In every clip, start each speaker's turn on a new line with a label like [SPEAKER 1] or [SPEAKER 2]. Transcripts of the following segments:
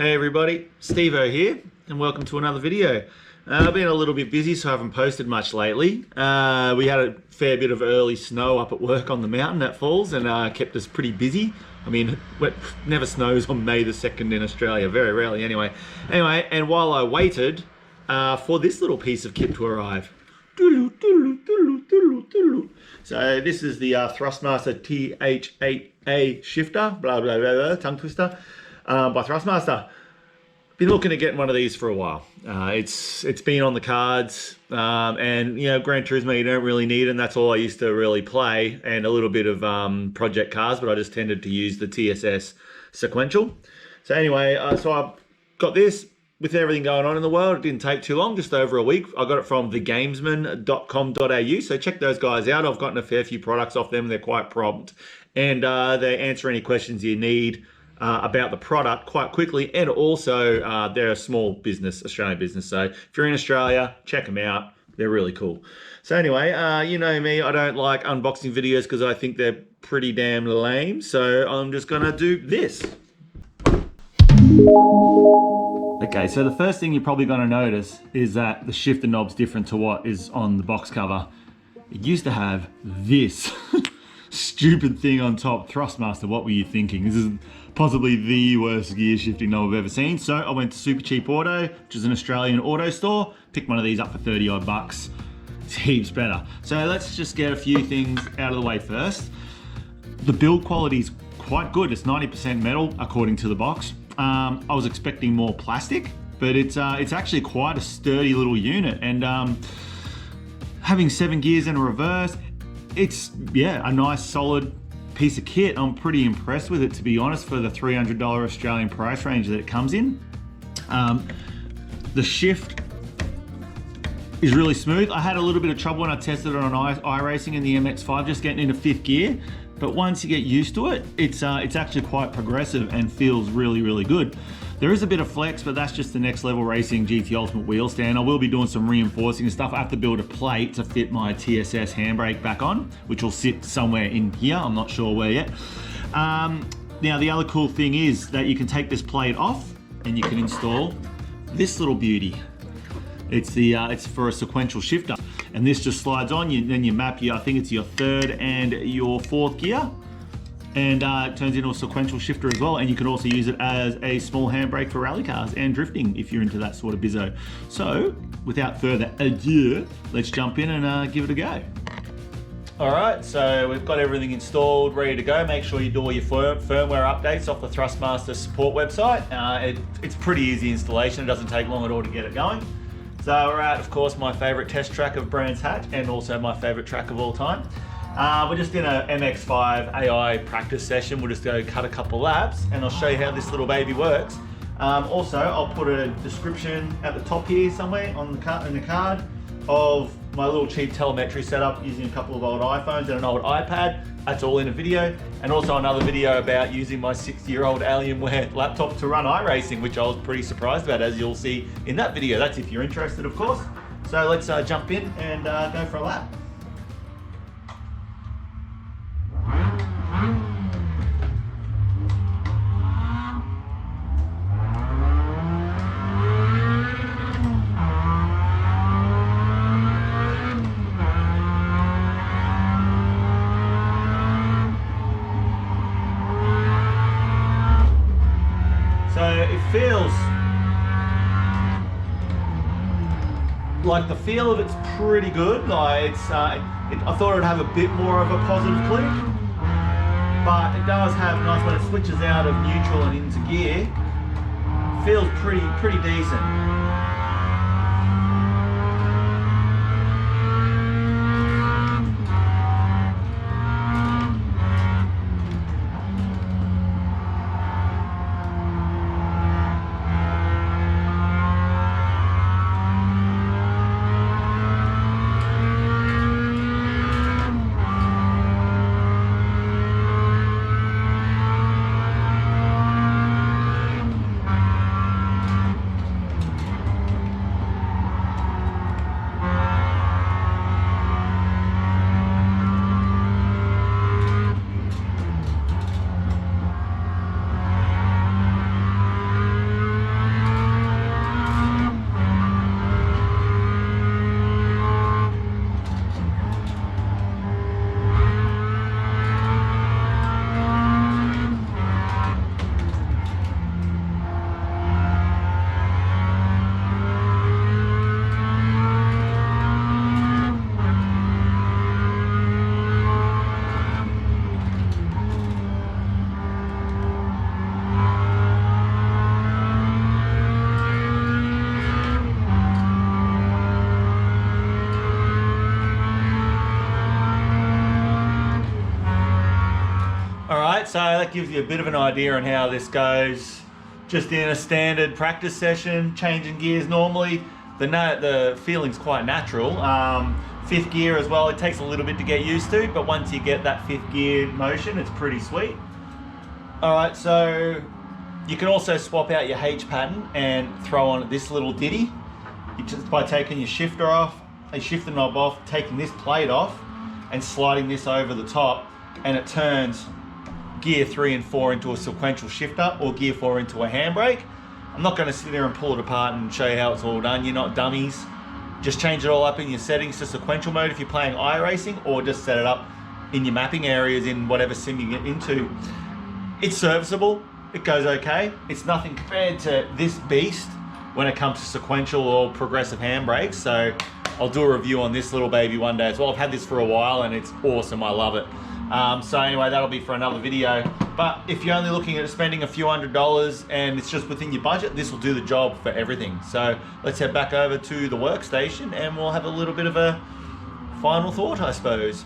[SPEAKER 1] Hey everybody, Steve-O here, and welcome to another video. I've been a little bit busy, so I haven't posted much lately. We had a fair bit of early snow up at work on the mountain at Falls, and kept us pretty busy. I mean, it never snows on May the 2nd in Australia, very rarely anyway. Anyway, and while I waited for this little piece of kit to arrive. So this is the Thrustmaster TH8A shifter, blah, blah, blah, blah, tongue twister, by Thrustmaster. Been looking at getting one of these for a while. It's been on the cards, and you know, Gran Turismo you don't really need, and that's all I used to really play, and a little bit of project cars, but I just tended to use the TSS sequential. So anyway, so I got this. With everything going on in the world, it didn't take too long, just over a week. I got it from thegamesman.com.au, so check those guys out. I've gotten a fair few products off them. They're quite prompt, and they answer any questions you need about the product quite quickly. And also, they're a small business, Australian business. So if you're in Australia, check them out. They're really cool. So anyway, you know me, I don't like unboxing videos because I think they're pretty damn lame. So I'm just gonna do this. Okay, so the first thing you're probably going to notice is that the shifter knob's different to what is on the box cover. It used to have this stupid thing on top. Thrustmaster, what were you thinking? This is possibly the worst gear shifting knob I've ever seen. So I went to Super Cheap Auto, which is an Australian auto store, picked one of these up for 30 odd bucks. It's heaps better. So let's just get a few things out of the way first. The build quality is quite good. It's 90% metal according to the box. I was expecting more plastic, but it's actually quite a sturdy little unit, and having 7 gears and a reverse, it's, yeah, a nice solid piece of kit. I'm pretty impressed with it, to be honest, for the $300 Australian price range that it comes in. The shift is really smooth. I had a little bit of trouble when I tested it on iRacing in the MX-5, just getting into 5th gear. But once you get used to it, it's actually quite progressive and feels really, really good. There is a bit of flex, but that's just the Next Level Racing GT Ultimate wheel stand. I will be doing some reinforcing and stuff. I have to build a plate to fit my TSS handbrake back on, which will sit somewhere in here. I'm not sure where yet. Now, the other cool thing is that you can take this plate off and you can install this little beauty. It's for a sequential shifter, and this just slides on. Then you map I think it's your 3rd and your 4th gear, and it turns into a sequential shifter as well. And you can also use it as a small handbrake for rally cars and drifting if you're into that sort of bizzo. So without further ado, let's jump in and give it a go. All right, so we've got everything installed, ready to go. Make sure you do all your firmware updates off the Thrustmaster support website. It's pretty easy installation. It doesn't take long at all to get it going. So we're at, of course, my favorite test track of Brands Hatch, and also my favorite track of all time. We're just in a MX-5 AI practice session. We'll just go cut a couple laps, and I'll show you how this little baby works. Also, I'll put a description at the top here somewhere on the card of my little cheap telemetry setup using a couple of old iPhones and an old iPad. That's all in a video, and also another video about using my 60-year-old Alienware laptop to run iRacing, which I was pretty surprised about, as you'll see in that video. That's if you're interested, of course. So let's jump in and go for a lap. So it feels like the feel of it's pretty good. Like I thought it'd have a bit more of a positive click, but it does have nice when it switches out of neutral and into gear. Feels pretty decent. so that gives you a bit of an idea on how this goes. Just in a standard practice session, changing gears normally, the feeling's quite natural. Fifth gear as well, it takes a little bit to get used to, but once you get that fifth gear motion, it's pretty sweet. All right, so you can also swap out your H pattern and throw on this little ditty. Just by taking your shifter off, you shift the knob off, taking this plate off, and sliding this over the top, and it turns gear 3 and 4 into a sequential shifter, or gear 4 into a handbrake. I'm not going to sit there and pull it apart and show you how it's all done. You're not dummies. Just change it all up in your settings to sequential mode if you're playing iRacing, or just set it up in your mapping areas in whatever sim you get into. It's serviceable. It goes okay. It's nothing compared to this beast when it comes to sequential or progressive handbrakes. So I'll do a review on this little baby one day as well. I've had this for a while and it's awesome. I love it. So anyway, that'll be for another video. But if you're only looking at spending a few $100s and it's just within your budget, this will do the job for everything. So let's head back over to the workstation and we'll have a little bit of a final thought, I suppose.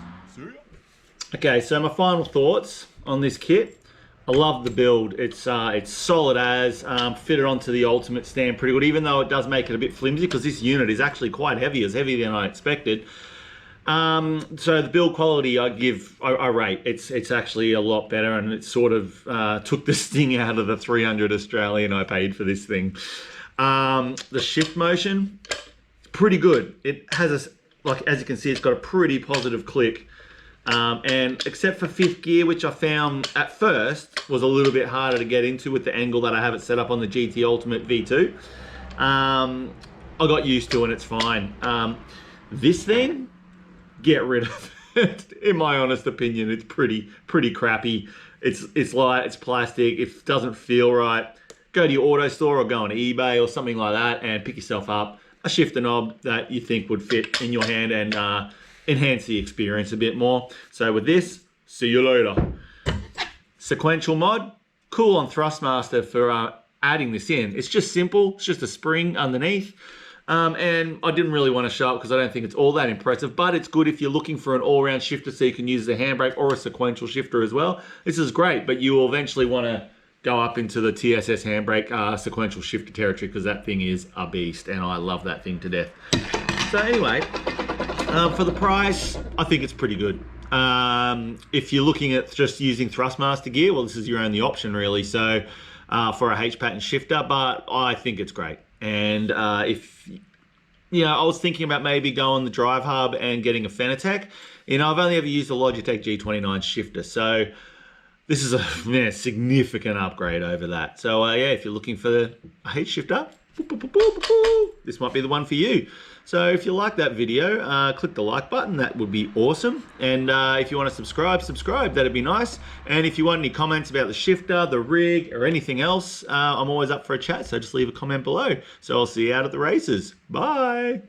[SPEAKER 1] Okay, so my final thoughts on this kit. I love the build. It's solid as, fitted onto the Ultimate stand pretty good, even though it does make it a bit flimsy because this unit is actually quite heavy, as heavy than I expected. So the build quality I rate. It's actually a lot better, and it sort of took the sting out of the 300 Australian I paid for this thing. The shift motion, pretty good. It has like, as you can see, it's got a pretty positive click. And except for fifth gear, which I found at first was a little bit harder to get into with the angle that I have it set up on the GT Ultimate V2. I got used to it and it's fine. This thing, get rid of it. In my honest opinion, it's pretty crappy. It's light, it's plastic, it doesn't feel right. Go to your auto store or go on eBay or something like that and pick yourself up a shifter knob that you think would fit in your hand and enhance the experience a bit more. So with this, see you later. Sequential mod, cool on Thrustmaster for adding this in. It's just simple, it's just a spring underneath. And I didn't really want to show it because I don't think it's all that impressive, but it's good if you're looking for an all-round shifter so you can use a handbrake or a sequential shifter as well. This is great, but you will eventually want to go up into the TSS handbrake sequential shifter territory because that thing is a beast and I love that thing to death. So anyway, for the price, I think it's pretty good. If you're looking at just using Thrustmaster gear, well, this is your only option really. So for a H pattern shifter, but I think it's great. And if, you know, I was thinking about maybe going the Drive Hub and getting a Fanatec. You know, I've only ever used a Logitech G29 shifter. So this is a significant upgrade over that. So yeah, if you're looking for the H shifter, this might be the one for you. So if you like that video, click the like button, that would be awesome. And if you want to subscribe, that'd be nice. And if you want any comments about the shifter, the rig, or anything else, I'm always up for a chat, so just leave a comment below. So I'll see you out at the races. Bye.